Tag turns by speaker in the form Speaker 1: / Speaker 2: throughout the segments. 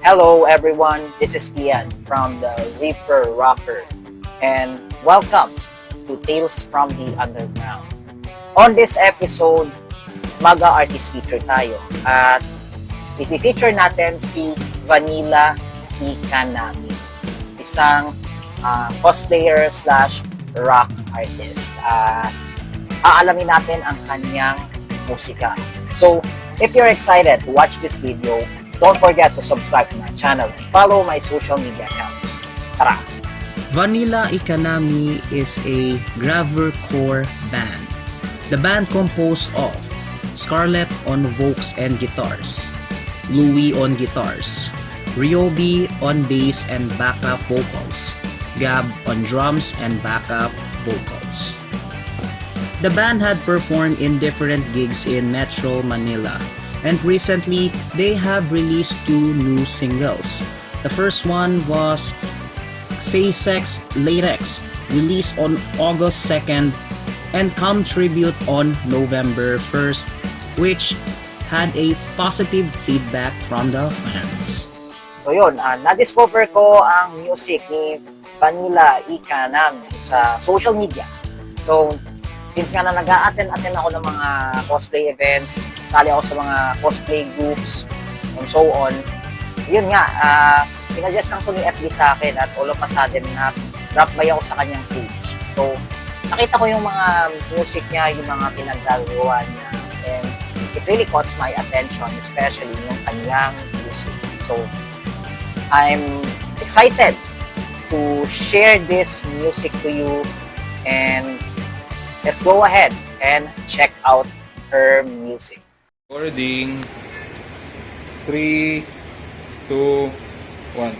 Speaker 1: Hello everyone, this is Ian from the Reaper Rocker and welcome to Tales from the Underground. On this episode, mag-artist feature tayo at i-feature natin si Vanilla Ikanami, isang cosplayer slash rock artist. Aalamin natin ang kanyang musika. So, if you're excited to watch this video, don't forget to subscribe to my channel and follow my social media accounts. Tara!
Speaker 2: Vanilla Ikanami is a gravelcore band. The band composed of Scarlett on vocals and guitars, Louie on guitars, Ryobi on bass and backup vocals, Gab on drums and backup vocals. The band had performed in different gigs in Metro Manila, and recently they have released 2 new singles. The first one was Say Sex Latex, released on August 2nd, and Come Tribute on November 1st, which had a positive feedback from the fans.
Speaker 1: So yun, na-discover ko ang music ni Vanilla Ikanami sa social media. So, since nga na nag-a-attend ako ng mga cosplay events, sali ako sa mga cosplay groups, and so on, yun nga, sinuggest lang to ni FB sa akin at all of a sudden na-drop by ako sa kanyang page. So, nakita ko yung mga music niya, yung mga pinagagawa niya, and it really caught my attention, especially yung kanyang music. So, I'm excited to share this music to you, and let's go ahead and check out her music.
Speaker 3: Recording. 3, 2, 1.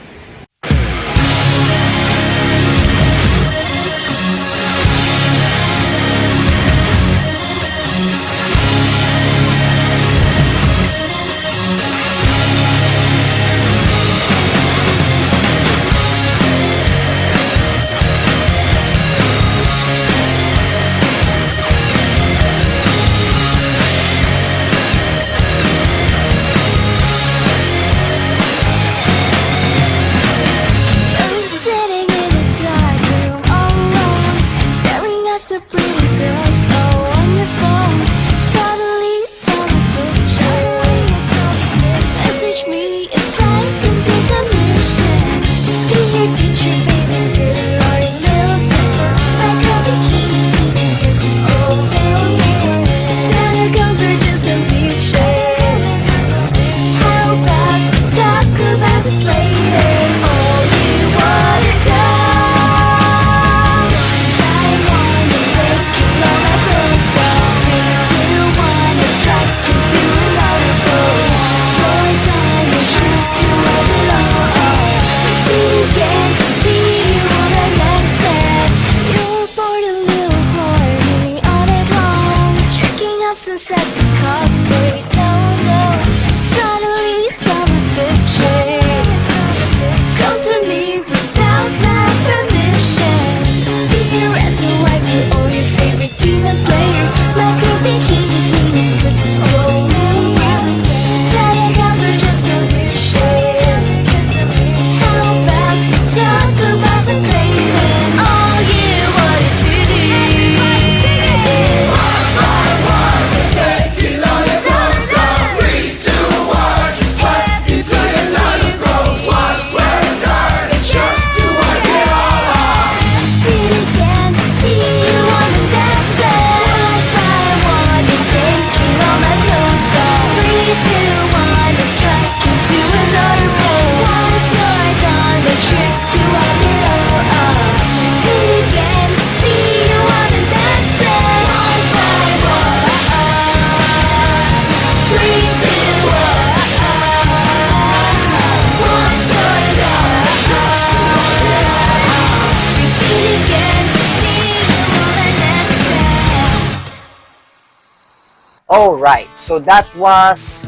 Speaker 1: Alright, so that was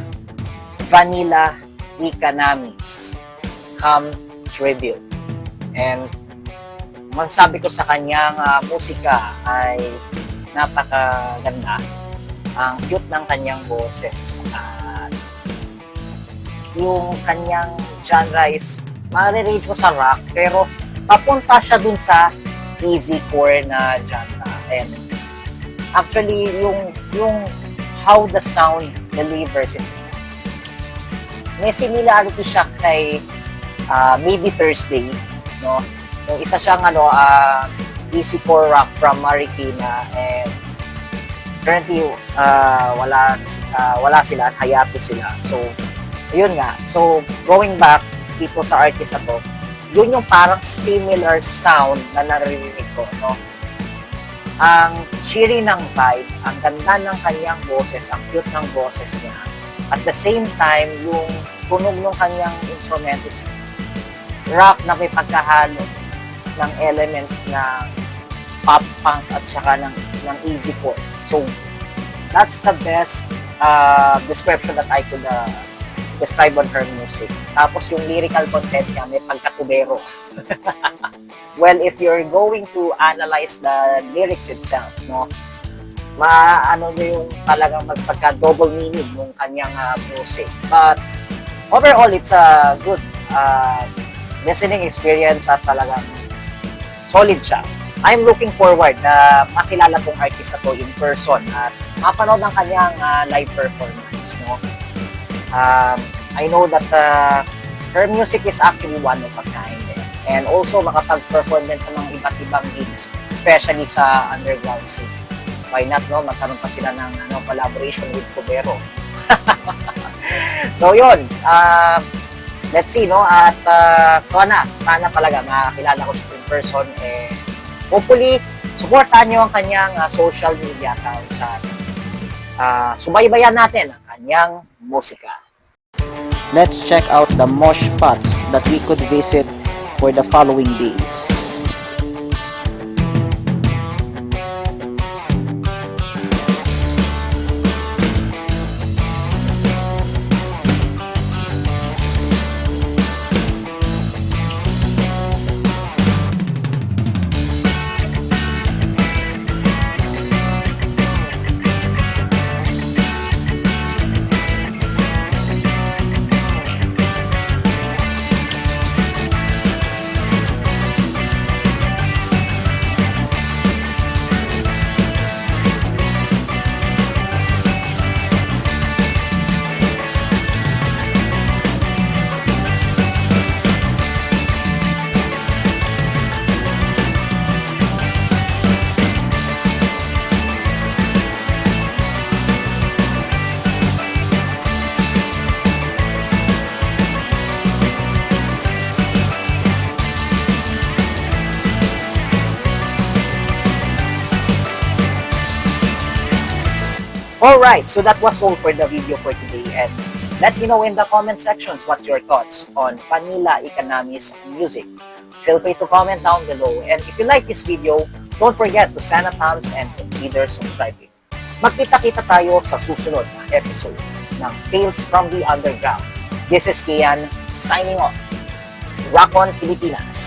Speaker 1: Vanilla Ikanami's Come Tribute. And masasabi ko sa kanyang musika ay napakaganda. Ang cute ng kanyang boses. yung kanyang genre is marirange ko sa rock, pero papunta siya dun sa easy core na genre. And actually, yung how the sound delivers is may similarity siya kay Maybe Thursday, no? Yung isa siyang easy core rock from Marikina, and currently wala sila, hayato sila. So yun nga. So going back dito sa artist na to, yun yung parang similar sound na naririnig ko, no? Ang cheery ng vibe, ang ganda ng kanyang boses, ang cute ng boses niya. At the same time, yung tunog ng kanyang instruments is rock na may pagkahalo ng elements ng pop punk at saka ng easy core. So, that's the best description that I could describe on her music. Tapos yung lyrical content niya, may pagkatubero. Well, if you're going to analyze the lyrics itself, no, maano nyo yung talagang magpagka-double meaning ng kanyang music. But overall, it's a good listening experience at talagang solid siya. I'm looking forward na makilala tong artist na to in person at mapanood ng kanyang live performance, no? I know that her music is actually one of a kind, and also makapag-perform din sa mga iba't ibang gigs, especially sa underground scene. Why not, no? Magkaroon pa sila ng collaboration with Cubero. So yun, let's see, no? At sana talaga makakilala ko siya in person. Hopefully, supportan nyo ang kanyang social media accounts at subaybayan natin ang kanyang musika.
Speaker 4: Let's check out the mosh spots that we could visit for the following days.
Speaker 1: Alright, so that was all for the video for today, and let me know in the comment sections what's your thoughts on Vanilla Ikanami's music. Feel free to comment down below, and if you like this video, don't forget to send a thumbs and consider subscribing. Magkita-kita tayo sa susunod na episode ng Tales from the Underground. This is Kian, signing off. Rock on, Pilipinas!